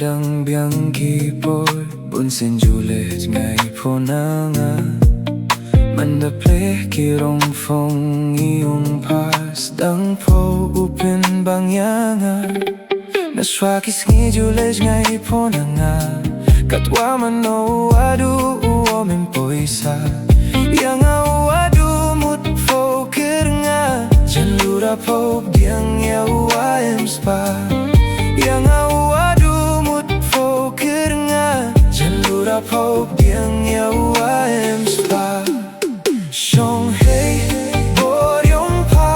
đăng biang kỳ bôi bún sen julet ngày phố nanga manda ple kirong phong iyong pas dang po upin bangyanga naswakis ngi julet ngày phố nanga katwa mano adu uomin poisa yang adu mut fo kirnga jalura po biang ya uam spah yang adu mut fo kirnga jalura po biang ya uam spah shong hei boryong pa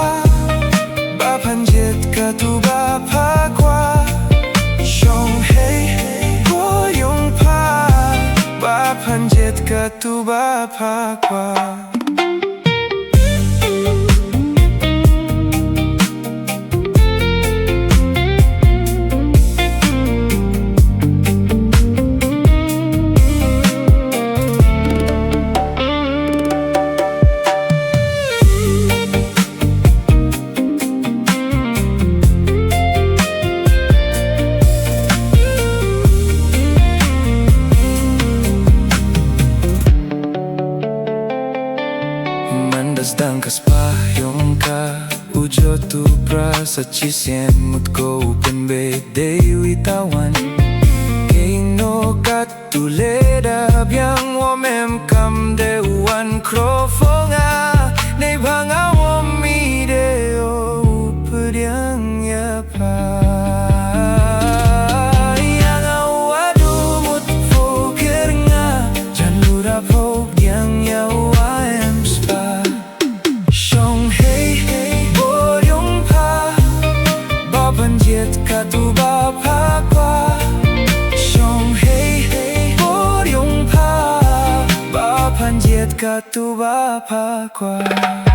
ba panjet ka tu ba pa kwa shong hei boryong pa ba panjet ka tu ba pa kwa. Dang ka spah yung ka ujo tu pra sa chisien mut ko upen be de witawan Kino kat tu leda biang womem kam de wan krofonga nei banga womi de o pudyang ya pa yang awadu mut fo kirnga janura po biang ya uam spah panjet ka tu ba pa kwa shong hei boryong pa ba panjet ka tu ba pa kwa.